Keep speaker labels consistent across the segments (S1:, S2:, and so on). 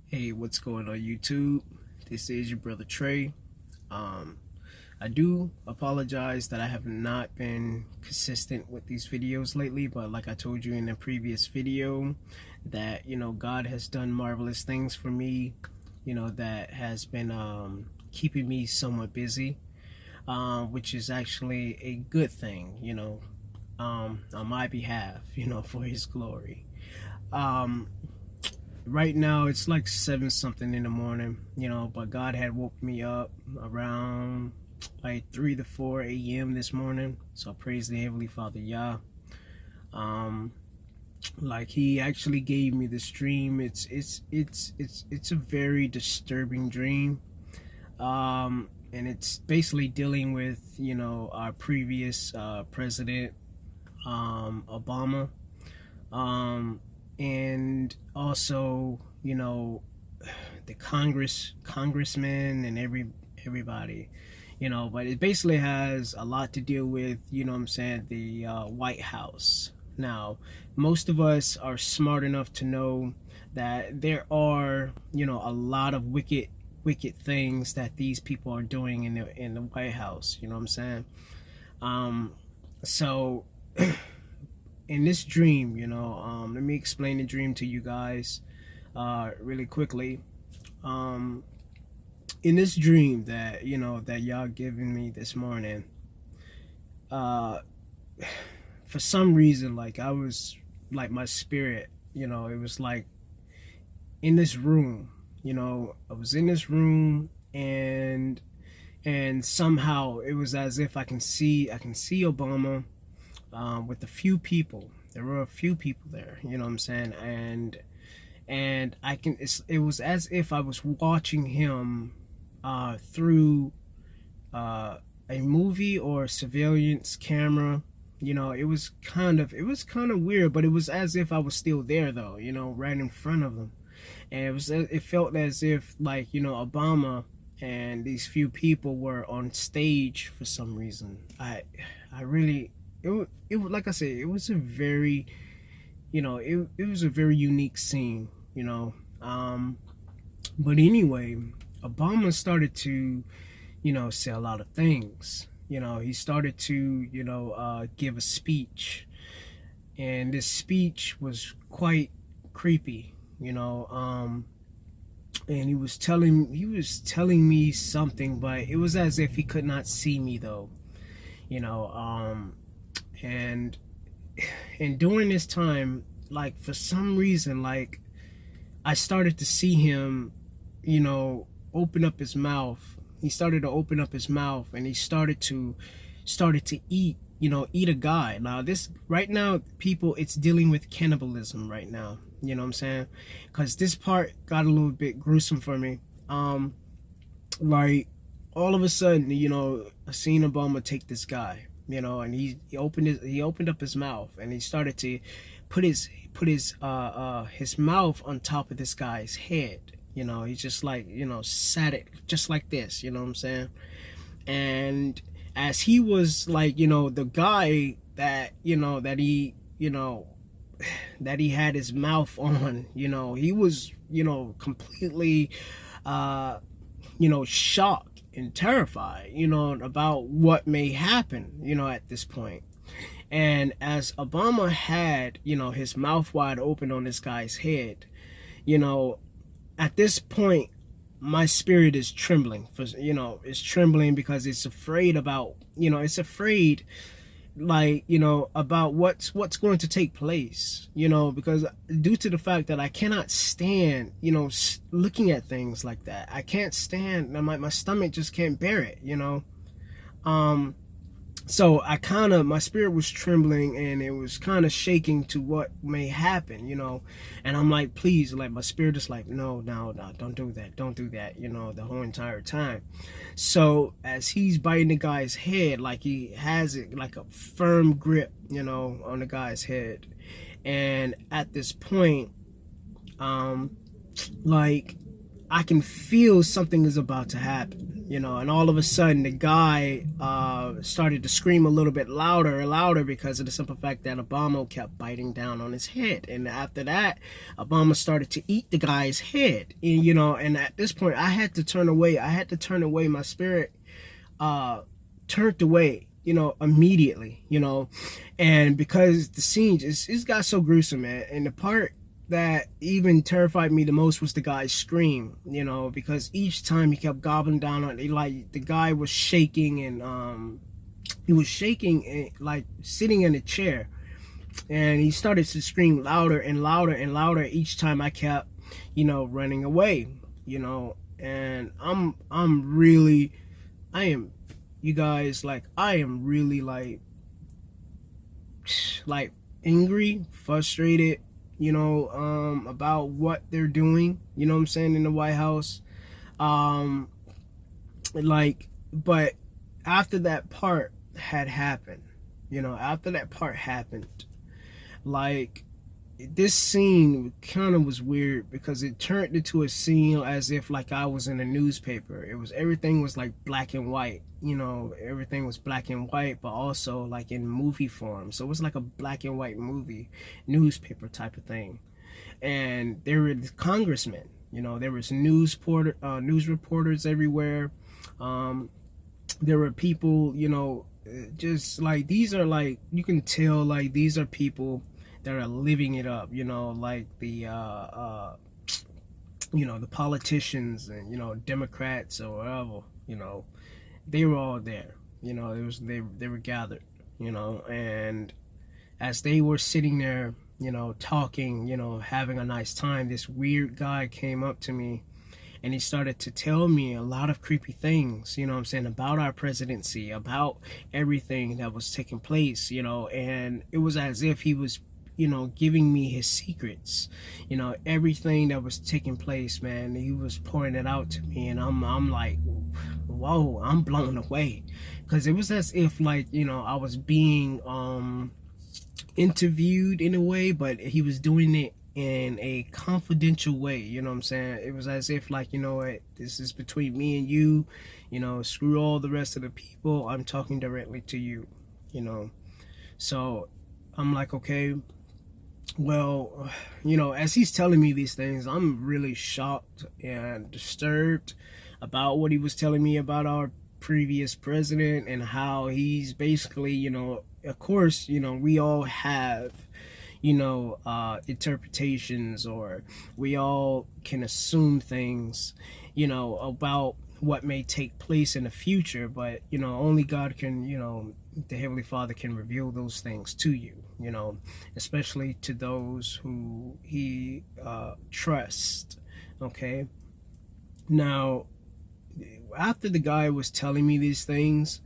S1: Hey, what's going on YouTube? This is your brother Trey. I do apologize that I have not been consistent with these videos lately, but like I told you in the previous video, that God has done marvelous things for me, that has been keeping me somewhat busy, which is actually a good thing, on my behalf, for His glory. Um, right now it's like 7 something in the morning, but God had woke me up around like 3 to 4 a.m. this morning. So praise the Heavenly Father, Yah. Like He actually gave me this dream. It's a very disturbing dream. And it's basically dealing with our previous president, Obama. And also the congressmen and everybody, but it basically has a lot to deal with, what I'm saying, the White House. Now, most of us are smart enough to know that there are a lot of wicked things that these people are doing in the White House, what I'm saying. So in this dream, let me explain the dream to you guys really quickly. In this dream that that y'all giving me this morning, for some reason, like I was like my spirit, it was like in this room, I was in this room, and somehow it was as if I can see Obama with a few people. There were a few people there, what I'm saying, and it was as if I was watching him through a movie or surveillance camera. It was kind of weird, but it was as if I was still there though, right in front of them. And it felt as if, like, Obama and these few people were on stage for some reason. I really, it like I said, it was a very, it was a very unique scene, but anyway, Obama started to, say a lot of things. He started to, give a speech, and this speech was quite creepy, and he was telling me something, but it was as if he could not see me though, and during this time, like, for some reason, like, I started to see him, open up his mouth. He started to open up his mouth, and he started to eat, eat a guy. Now this right now, people, it's dealing with cannibalism right now. You know what I'm saying? Because this part got a little bit gruesome for me. Like, all of a sudden, I seen Obama take this guy, and he opened up his mouth, and he started to put his mouth on top of this guy's head. He just, like, sat it just like this, what I'm saying? And as he was, like, the guy that, that he had his mouth on, he was, completely, shocked and terrified, about what may happen, at this point. And as Obama had, his mouth wide open on this guy's head, at this point, my spirit is trembling. It's trembling because it's afraid about, like, about what's going to take place, because due to the fact that I cannot stand, looking at things like that. I can't stand, my stomach just can't bear it, so my spirit was trembling, and it was kind of shaking to what may happen, and I'm like, please, like, my spirit is like, no, don't do that, the whole entire time. So as he's biting the guy's head, like, he has it like a firm grip, on the guy's head, and at this point, like, I can feel something is about to happen. you know, and all of a sudden the guy started to scream a little bit louder and louder because of the simple fact that Obama kept biting down on his head. And after that, Obama started to eat the guy's head. And, you know, and at this point, I had to turn away. My spirit turned away, you know, immediately, you know, and because the scene it's got so gruesome, man. And the part that even terrified me the most was the guy's scream, you know, because each time he kept gobbling down on it, like the guy was shaking, and he was shaking and like sitting in a chair, and he started to scream louder and louder and louder each time I kept, you know, running away, you know. And I am, you guys, like, I am really like angry, frustrated, you know, about what they're doing, you know what I'm saying, in the White House. Like, but after that part had happened, you know, like, this scene kind of was weird because it turned into a scene as if like I was in a newspaper. Everything was like black and white, you know, everything was black and white, but also like in movie form. So it was like a black and white movie, newspaper type of thing. And there were congressmen, you know, there was news reporters everywhere. There were people, you know, just like, these are like, you can tell like these are people that are living it up, you know, like the you know, the politicians and, you know, Democrats or whatever, you know, they were all there, you know. They were gathered, you know. And as they were sitting there, you know, talking, you know, having a nice time, this weird guy came up to me and he started to tell me a lot of creepy things, you know what I'm saying, about our presidency, about everything that was taking place, you know. And it was as if he was, you know, giving me his secrets, you know, everything that was taking place, man. He was pouring it out to me, and I'm like, whoa, I'm blown away, because it was as if, like, you know, I was being interviewed in a way, but he was doing it in a confidential way, you know what I'm saying. It was as if, like, you know what, this is between me and you, you know, screw all the rest of the people, I'm talking directly to you, you know. So I'm like, okay, well, you know, as he's telling me these things, I'm really shocked and disturbed about what he was telling me about our previous president, and how he's basically, you know, of course, you know, we all have, you know, interpretations, or we all can assume things, you know, about what may take place in the future, but, you know, only God can, you know, the Heavenly Father can reveal those things to you, you know, especially to those who he trusts. Okay, now after the guy was telling me these things,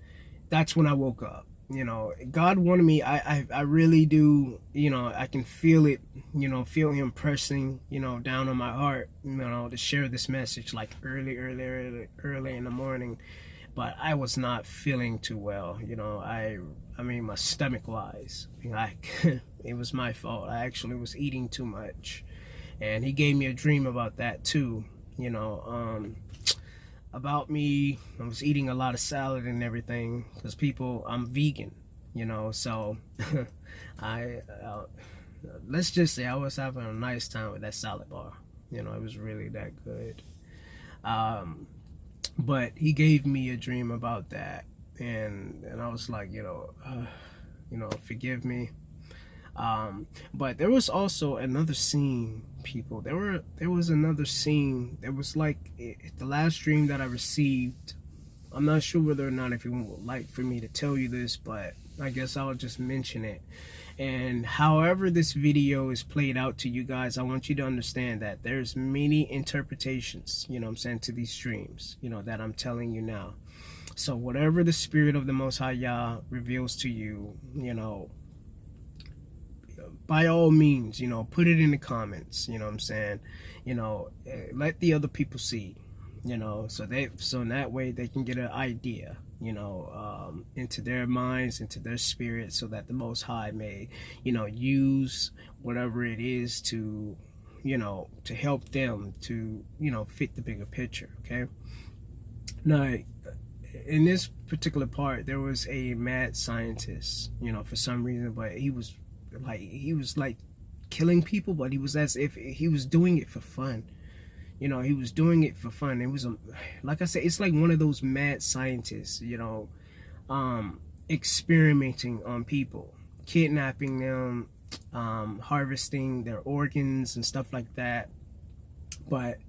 S1: that's when I woke up. You know, God wanted me, I really do, you know, I can feel it, you know, feel him pressing, you know, down on my heart, you know, to share this message like early in the morning. But I was not feeling too well, you know. I mean, my stomach wise, like, it was my fault. I actually was eating too much, and he gave me a dream about that too, you know, about me. I was eating a lot of salad and everything, because I'm vegan, you know. So I let's just say I was having a nice time with that salad bar, you know. It was really that good. But he gave me a dream about that, and I was like, you know, forgive me. But there was also another scene, people. There was another scene. There was like the last dream that I received. I'm not sure whether or not if you would like for me to tell you this, but I guess I'll just mention it. And however this video is played out to you guys, I want you to understand that there's many interpretations, you know what I'm saying, to these dreams, you know, that I'm telling you now. So whatever the Spirit of the Most High Yah reveals to you, you know, by all means, you know, put it in the comments, you know what I'm saying, you know, let the other people see, you know, so in that way they can get an idea, you know, into their minds, into their spirit, so that the Most High may, you know, use whatever it is to, you know, to help them to, you know, fit the bigger picture. Okay, Now, in this particular part, there was a mad scientist, you know, for some reason, but he was like killing people, but he was as if he was doing it for fun. You know, he was doing it for fun. It was like I said, it's like one of those mad scientists, you know, experimenting on people, kidnapping them, harvesting their organs and stuff like that. But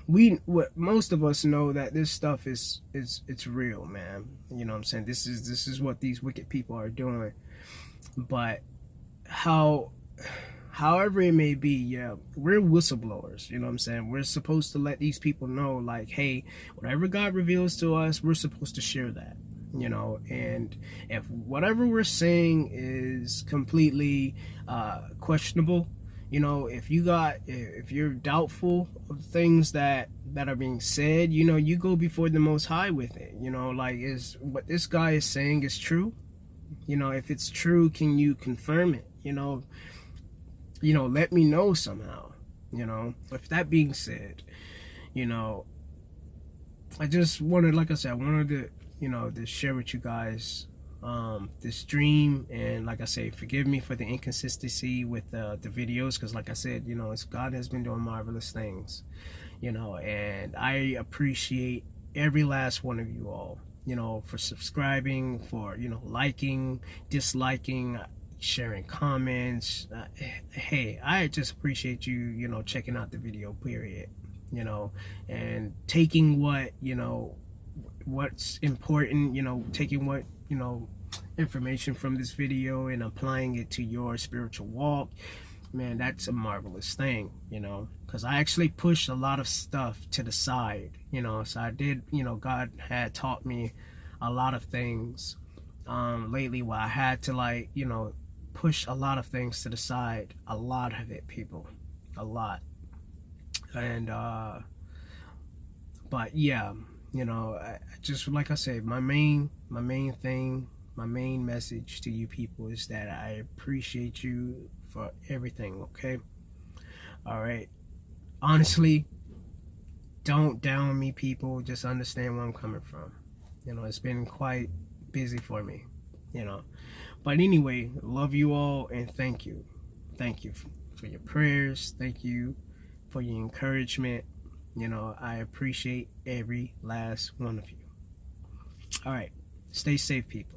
S1: what most of us know, that this stuff is it's real, man. You know what I'm saying? This is what these wicked people are doing. But however it may be, yeah, we're whistleblowers. You know what I'm saying? We're supposed to let these people know, like, hey, whatever God reveals to us, we're supposed to share that. You know, and if whatever we're saying is completely questionable, you know, if you're doubtful of things that are being said, you know, you go before the Most High with it. You know, like, is what this guy is saying is true? You know, if it's true, can you confirm it? You know, let me know somehow. You know, with that being said, you know, I just wanted, like I said, I wanted to, you know, to share with you guys this dream. And like I say, forgive me for the inconsistency with the videos, because like I said, you know, God has been doing marvelous things, you know, and I appreciate every last one of you all, you know, for subscribing, for, you know, liking, disliking, sharing comments. Hey, I just appreciate you, you know, checking out the video, period, you know, and taking what, you know, what's important, you know, taking what, you know, information from this video and applying it to your spiritual walk. Man, that's a marvelous thing, you know, because I actually pushed a lot of stuff to the side, you know. So I did, you know, God had taught me a lot of things lately, where I had to, like, you know, push a lot of things to the side, a lot of it, people, a lot. And but yeah, you know, I just, like I said, my main thing, my main message to you people is that I appreciate you for everything. Okay, all right, honestly, don't down me, people. Just understand where I'm coming from. You know, it's been quite busy for me, you know. But anyway, love you all, and thank you for your prayers. Thank you for your encouragement. You know, I appreciate every last one of you. All right, stay safe, people.